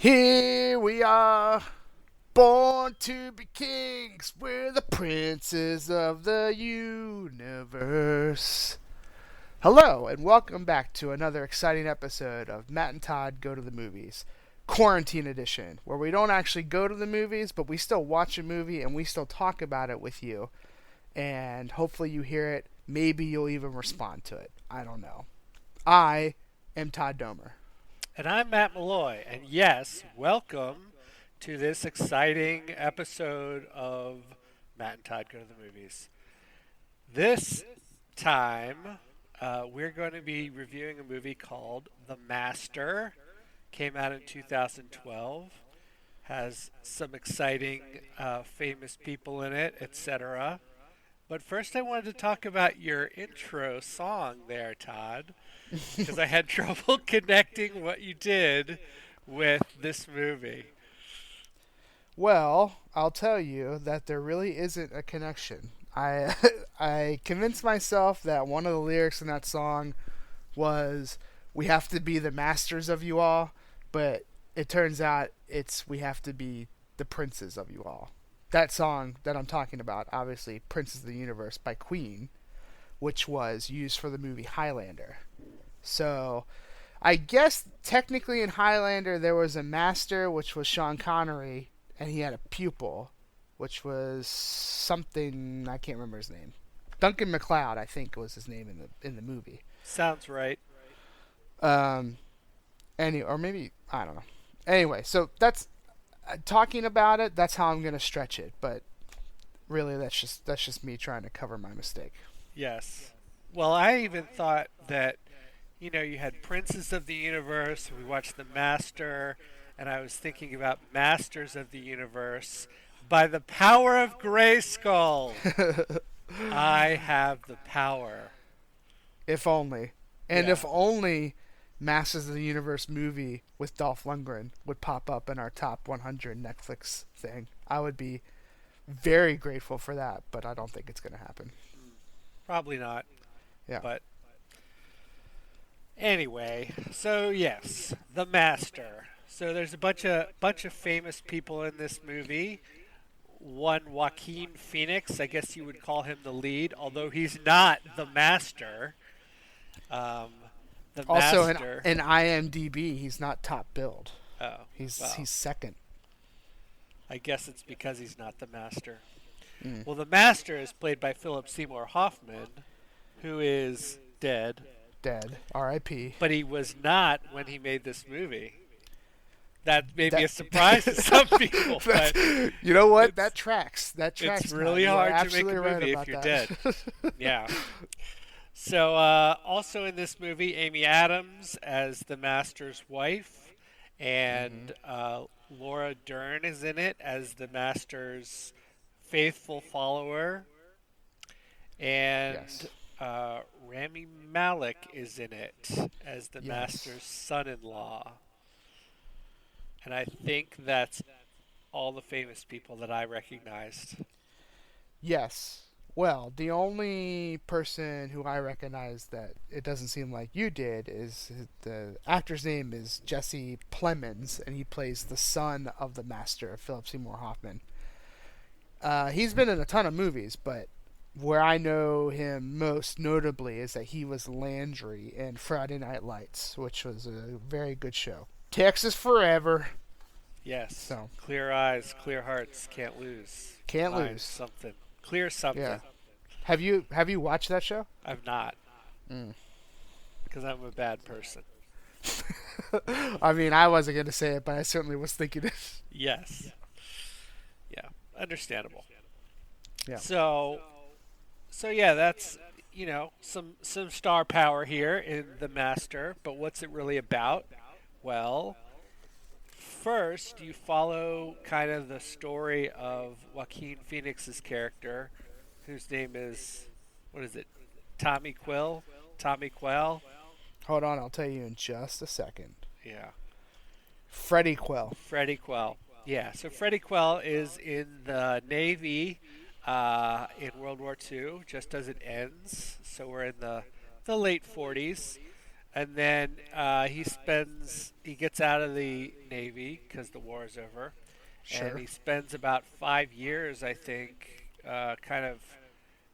Here we are, born to be kings. We're the princes of the universe. Hello, and welcome back to another exciting episode of Matt and Todd Go to the Movies, Quarantine Edition, where we don't actually go to the movies, but we still watch a movie and we still talk about it with you. And hopefully you hear it. Maybe you'll even respond to it. I don't know. I am Todd Domer. And I'm Matt Malloy. And yes, welcome to this exciting episode of Matt and Todd Go to the Movies. This time, we're going to be reviewing a movie called The Master. Came out in 2012. Has some exciting, famous people in it, etc. But first, I wanted to talk about your intro song there, Todd, because I had trouble connecting what you did with this movie. Well, I'll tell you that there really isn't a connection. I I convinced myself that one of the lyrics in that song was "We have to be the masters of you all," but it turns out it's "We have to be the princes of you all." That song that I'm talking about, obviously, "Princes of the Universe" by Queen, which was used for the movie Highlander. So, I guess technically in Highlander there was a master, which was Sean Connery, and he had a pupil, which was something I can't remember his name. Duncan MacLeod, I think, was his name in the movie. Sounds right. Or maybe I don't know. Anyway, so that's talking about it. That's how I'm gonna stretch it, but really, that's just me trying to cover my mistake. Yes. Well, I even thought that, you had Princes of the Universe, we watched The Master, and I was thinking about Masters of the Universe. By the power of Grayskull, I have the power. If only. And Yeah. if only Masters of the Universe movie with Dolph Lundgren would pop up in our top 100 Netflix thing. I would be very grateful for that, but I don't think it's going to happen. Probably not. Yeah. But anyway, so yes, The Master. So there's a bunch of famous people in this movie. One, Joaquin Phoenix, I guess you would call him the lead, although he's not the master. The Also, master. in IMDb, he's not top billed. Oh, He's well, second. I guess it's because he's not the master. Mm. Well, the master is played by Philip Seymour Hoffman, who is dead, Dead. R.I.P. but he was not when he made this movie. That may be That- a surprise to some people, but You know what? That tracks. That tracks. it's Matt. really You are hard to make a absolutely right movie if about you're that. dead. Yeah. So, also in this movie, Amy Adams as the master's wife, and Laura Dern is in it as the master's faithful follower, and Yes. Rami Malek is in it as the Yes. master's son-in-law. And I think that's all the famous people that I recognized. Yes. Well, the only person who I recognize that it doesn't seem like you did is the actor's name is Jesse Plemons, and he plays the son of the master, Philip Seymour Hoffman. He's been in a ton of movies, but where I know him most notably is that he was Landry in Friday Night Lights, which was a very good show. Texas Forever. Yes. So. Clear eyes, clear hearts, can't lose. Can't Minds, lose. something. Clear something. Yeah. Have you watched that show? I've not. Mm. Because I'm a bad person. I mean, I wasn't going to say it, but I certainly was thinking it. Yes. Yeah. Understandable. Yeah. So yeah, that's some star power here in The Master. But what's it really about? Well, first you follow kind of the story of Joaquin Phoenix's character, whose name is, what is it? Tommy Quill. Hold on, I'll tell you in just a second. Yeah. Freddie Quell. Freddie Quell. Yeah, so Freddie Quell is in the Navy in World War II, just as it ends. So we're in the late 40s. and then he gets out of the Navy because the war is over, and Sure. he spends about 5 years, I think, kind of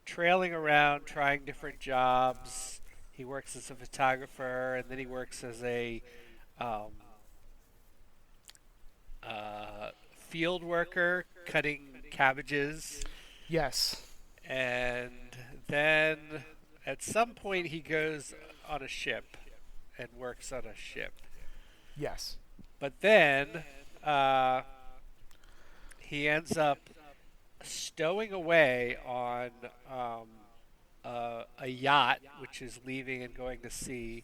trailing around, trying different jobs. He works as a photographer, and then he works as a um, field worker, cutting cabbages, Yes. and then at some point he goes on a ship and works on a ship. Yes. But then uh, he ends up stowing away on a yacht, which is leaving and going to sea,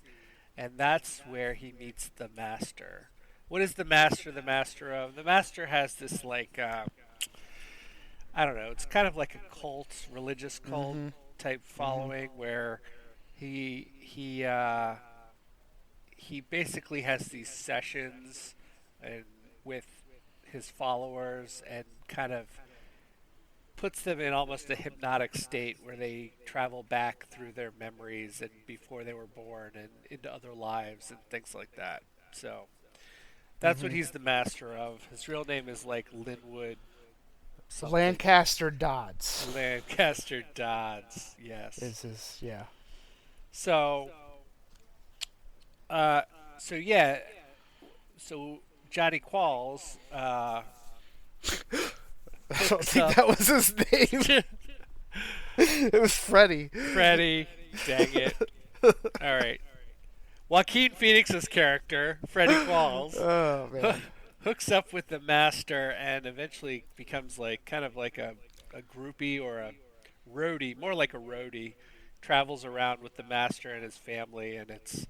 and that's where he meets the master. What is the master the master of? The master has this like I don't know. It's kind of like a cult, religious cult Mm-hmm. type Mm-hmm. following where he he uh, he basically has these sessions and with his followers and kind of puts them in almost a hypnotic state where they travel back through their memories and before they were born and into other lives and things like that. So that's what Mm-hmm. he's the master of. His real name is like Linwood something. Lancaster Dodds Lancaster Dodds, yes. is his. Yeah. So, uh, so yeah, so Johnny Qualls I don't hooks think up that was his name. It was Freddy. Freddie. Dang it! All right, Joaquin Phoenix's character, Freddie Qualls, Oh man. hooks up with the master and eventually becomes like kind of like a groupie or a roadie, more like a roadie. Travels around with the master and his family, and it's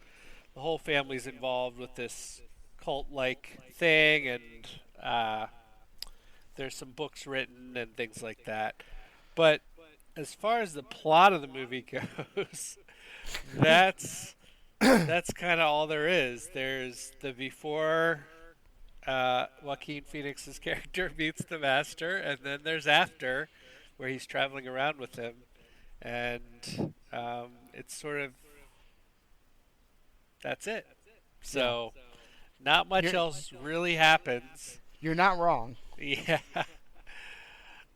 the whole family's involved with this cult-like thing, and uh, there's some books written and things like that. But as far as the plot of the movie goes, that's that's kind of all there is. There's the before Joaquin Phoenix's character meets the master, and then there's after, where he's traveling around with him, and it's sort of that's it. Yeah. So not much You're else really happens. you're not wrong. Yeah.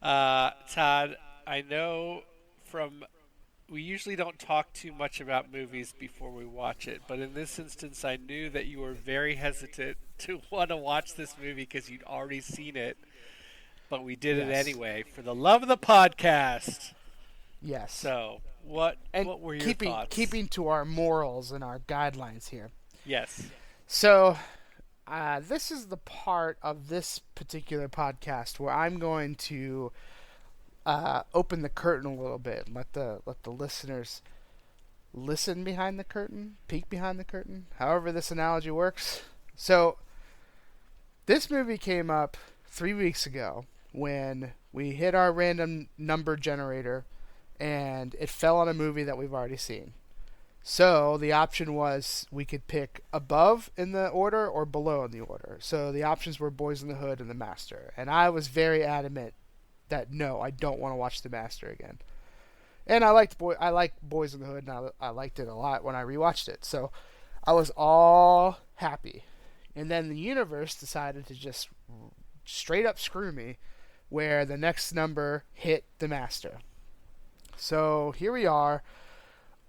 Todd, I know from we usually don't talk too much about movies before we watch it, but in this instance, I knew that you were very hesitant to want to watch this movie because you'd already seen it, but we did it Yes. anyway for the love of the podcast. Yes. So, And what were your keeping thoughts? keeping to our morals and our guidelines here. Yes. So, this is the part of this particular podcast where I'm going to open the curtain a little bit and let the listeners listen behind the curtain, peek behind the curtain, however this analogy works. So, this movie came up 3 weeks ago when we hit our random number generator and it fell on a movie that we've already seen. So the option was we could pick above in the order or below in the order. So the options were Boys in the Hood and The Master. And I was very adamant that no, I don't want to watch The Master again. And I liked Boys in the Hood, and I liked it a lot when I rewatched it. So I was all happy. And then the universe decided to just straight up screw me, where the next number hit The Master. So here we are.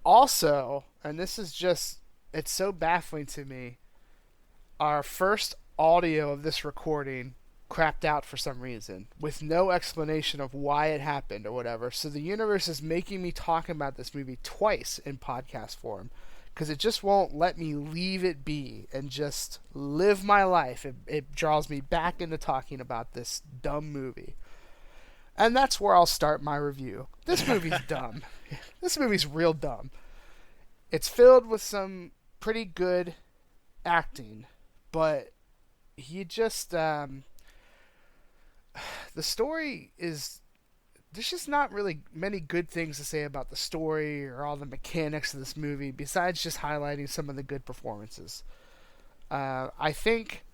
Also, and this is just, it's so baffling to me, our first audio of this recording crapped out for some reason with no explanation of why it happened or whatever. So the universe is making me talk about this movie twice in podcast form because it just won't let me leave it be and just live my life. It draws me back into talking about this dumb movie. And that's where I'll start my review. This movie's dumb. This movie's real dumb. It's filled with some pretty good acting, but he just the story is there's just not really many good things to say about the story or all the mechanics of this movie besides just highlighting some of the good performances. I think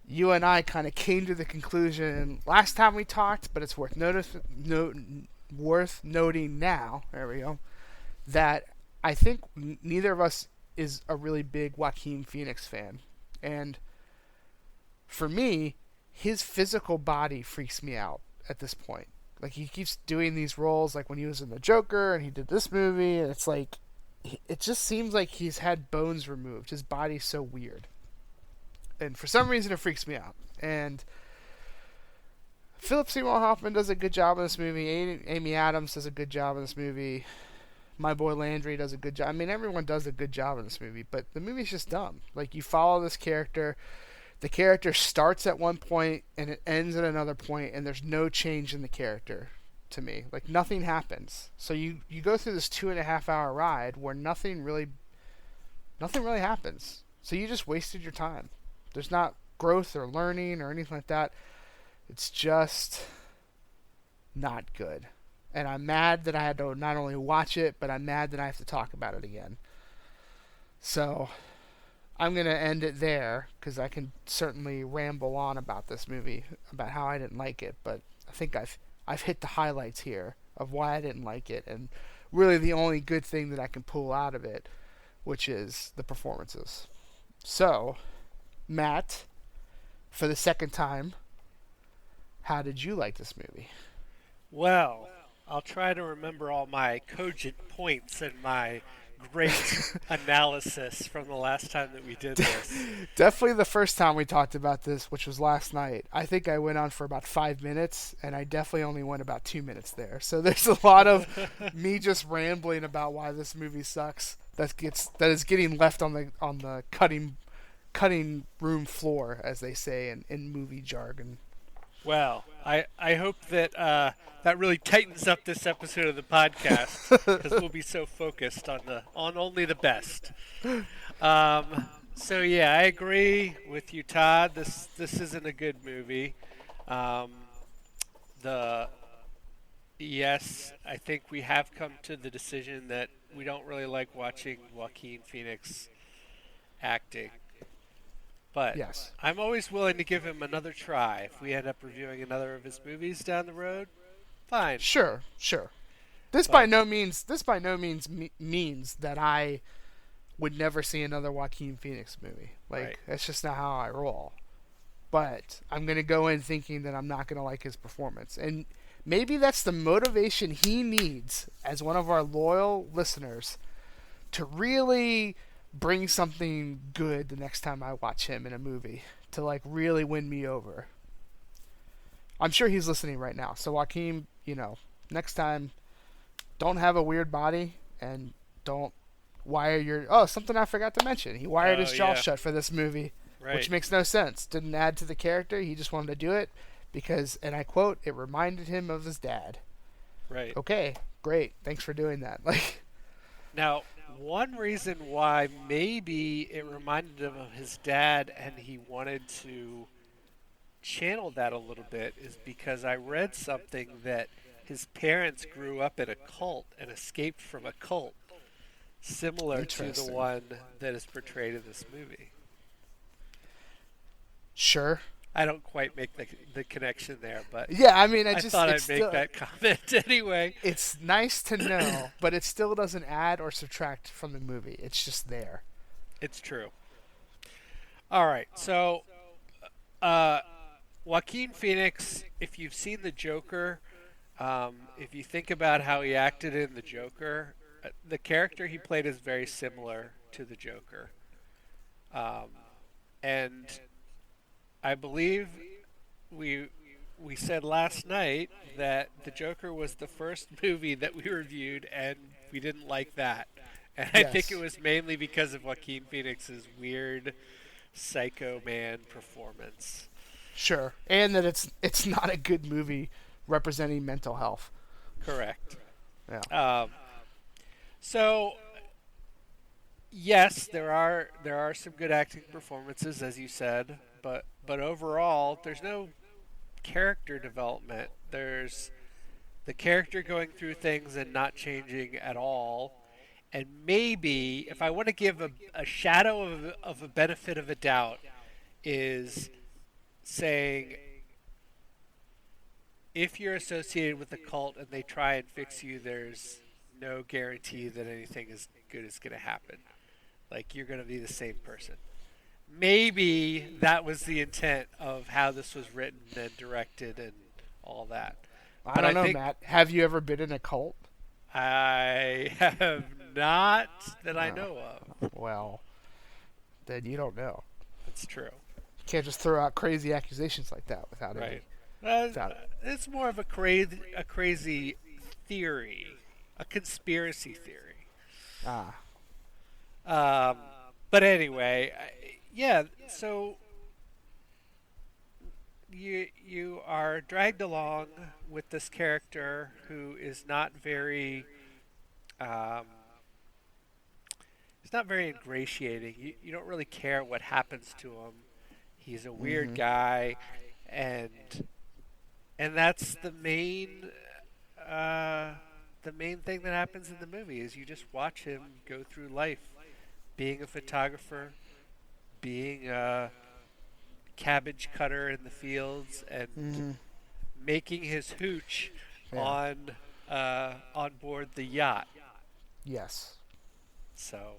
you and I kind of came to the conclusion last time we talked, but it's worth worth noting now. There we go. That I think neither of us is a really big Joaquin Phoenix fan. And for me, his physical body freaks me out at this point. Like, he keeps doing these roles, like when he was in the Joker and he did this movie, and it's like, it just seems like he's had bones removed. His body's so weird. And for some reason, it freaks me out. And Philip Seymour Hoffman does a good job in this movie. Amy Adams does a good job in this movie. My boy Landry does a good job. I mean, everyone does a good job in this movie, but the movie's just dumb. Like, you follow this character. The character starts at one point and it ends at another point, and there's no change in the character to me. Like, nothing happens. So you go through this 2.5 hour ride where nothing really happens. So you just wasted your time. There's not growth or learning or anything like that. It's just not good. And I'm mad that I had to not only watch it, but I'm mad that I have to talk about it again. So I'm going to end it there, because I can certainly ramble on about this movie, about how I didn't like it, but I think I've hit the highlights here of why I didn't like it, and really the only good thing that I can pull out of it, which is the performances. So, Matt, for the second time, how did you like this movie? Well, I'll try to remember all my cogent points and my great analysis from the last time that we did this. Definitely the first time we talked about this, which was last night. I think I went on for about 5 minutes, and I definitely only went about 2 minutes there. So there's a lot of me just rambling about why this movie sucks. That is getting left on the cutting room floor, as they say in movie jargon. Well, I hope that that really tightens up this episode of the podcast, because we'll be so focused on only the best. So yeah, I agree with you, Todd. This isn't a good movie. Yes, I think we have come to the decision that we don't really like watching Joaquin Phoenix acting. But yes, I'm always willing to give him another try. If we end up reviewing another of his movies down the road, fine. Sure. This by no means means that I would never see another Joaquin Phoenix movie. Like, right. That's just not how I roll. But I'm going to go in thinking that I'm not going to like his performance. And maybe that's the motivation he needs as one of our loyal listeners to really bring something good the next time I watch him in a movie, to like really win me over. I'm sure he's listening right now. So Joaquin, next time, don't have a weird body, and don't wire your... Oh, something I forgot to mention. He wired his jaw shut for this movie, right. Which makes no sense. Didn't add to the character. He just wanted to do it because, and I quote, it reminded him of his dad. Right. Okay, great. Thanks for doing that. Now, one reason why maybe it reminded him of his dad and he wanted to channel that a little bit is because I read something that his parents grew up in a cult and escaped from a cult similar to the one that is portrayed in this movie. Sure. I don't quite make the connection there, but yeah, I mean, I thought I'd make that comment anyway. It's nice to know, but it still doesn't add or subtract from the movie. It's just there. It's true. All right, so Joaquin Phoenix, if you've seen The Joker, if you think about how he acted in The Joker, the character he played is very similar to The Joker. And I believe we said last night that The Joker was the first movie that we reviewed, and we didn't like that. And I think it was mainly because of Joaquin Phoenix's weird psycho man performance. Sure, and that it's not a good movie representing mental health. Correct. Yeah. So yes, there are some good acting performances, as you said, but overall, there's no character development. There's the character going through things and not changing at all. And maybe, if I want to give a shadow of a benefit of a doubt, is saying if you're associated with a cult and they try and fix you, there's no guarantee that anything as good is going to happen. Like you're going to be the same person. Maybe that was the intent of how this was written and directed and all that. I But don't I know, think Matt. Have you ever been in a cult? I have not that I No. know of. Well, then you don't know. That's true. You can't just throw out crazy accusations like that without Right. without it. It's more of a crazy theory, a conspiracy theory. Ah, Um, but anyway, yeah. So you are dragged along with this character who is not very um, he's not very ingratiating. You don't really care what happens to him. He's a weird mm-hmm. guy, and that's uh, the main thing that happens in the movie is you just watch him go through life, being a photographer, being a cabbage cutter in the fields, and Mm-hmm. making his hooch Yeah. on board the yacht. Yes. So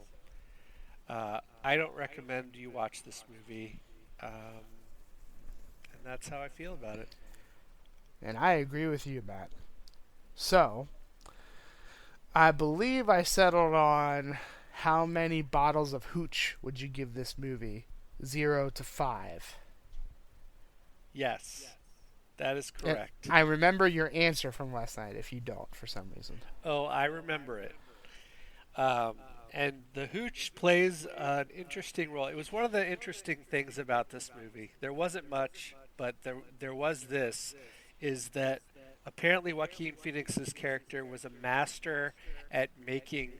I don't recommend you watch this movie, and that's how I feel about it. And I agree with you, Matt. So, I believe I settled on how many bottles of hooch would you give this movie? 0 to 5. Yes, that is And correct. I remember your answer from last night if you don't, for some reason. Oh, I remember it. Um, and the hooch plays an interesting role. It was one of the interesting things about this movie. There wasn't much, but there was this, is that apparently Joaquin Phoenix's character was a master at making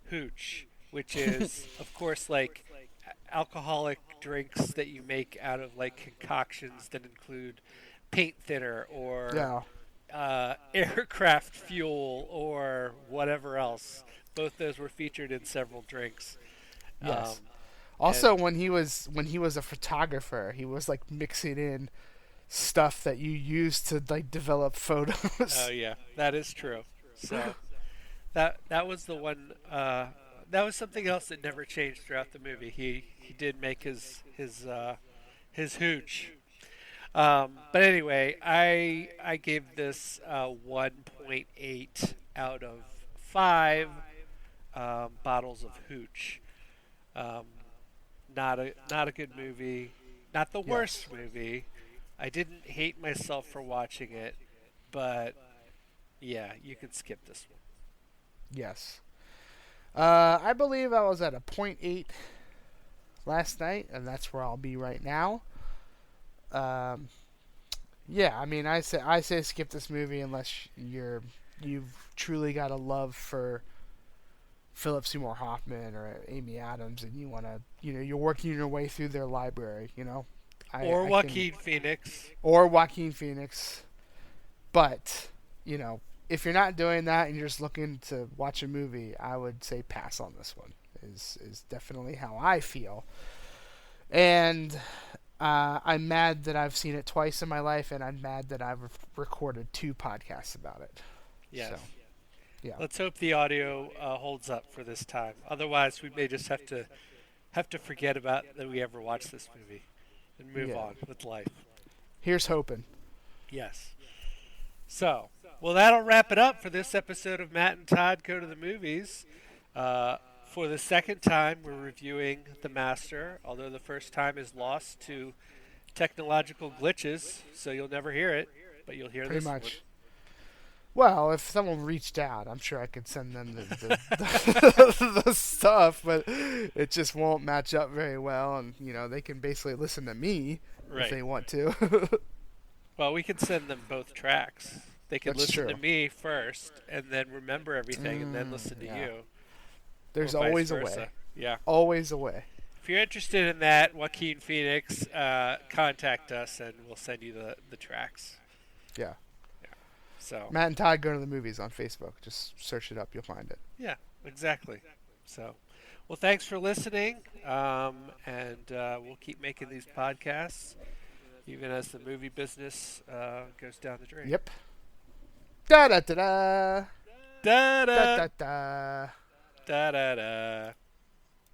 hooch, which is, of course, like alcoholic drinks that you make out of like concoctions that include paint thinner or Yeah. aircraft fuel or whatever else. Both those were featured in several drinks. Yes. Um, Also, and when he was a photographer, he was like mixing in stuff that you use to like develop oh photos. yeah, that is true. So that was the one. That was something else that never changed throughout the movie. He did make his hooch. But anyway, I gave this 1.8 out of 5 bottles of hooch. Um, not a good movie. Not the Yes. worst movie. I didn't hate myself for watching it, but yeah, you can skip this one. Yes. I believe I was at a point 0.8 last night, and that's where I'll be right now. Um, yeah, I mean, I say skip this movie unless you've truly got a love for Philip Seymour Hoffman or Amy Adams, and you want to, you're working your way through their library. Or I can, Joaquin Phoenix. or Joaquin Phoenix, but if you're not doing that and you're just looking to watch a movie, I would say pass on this one. Is definitely how I feel, and I'm mad that I've seen it twice in my life, and I'm mad that I've recorded 2 podcasts about it. Yes. So, yeah. Let's hope the audio holds up for this time. Otherwise, we may just have to forget about that we ever watched this movie and move Yeah. on with life. Here's hoping. Yes. So, well, that'll wrap it up for this episode of Matt and Todd Go to the Movies. For the second time, we're reviewing The Master, although the first time is lost to technological glitches, so you'll never hear it, but you'll hear Pretty this much. Well, if someone reached out, I'm sure I could send them the stuff, but it just won't match up very well, and they can basically listen to me one. if Right. they want to. Well, we could send them both tracks. They could That's listen true. to me first and then remember everything and then listen to yeah. you. There's or vice always a versa. way. Yeah. Always a way. If you're interested in that, Joaquin Phoenix, contact us and we'll send you the tracks. Yeah. So Matt and Todd Go to the Movies on Facebook. Just search it up, you'll find it. yeah, exactly. So, well, thanks for listening, and we'll keep making these podcasts even as the movie business goes down the drain. Yep. Da da da da Da da da da da. da da da.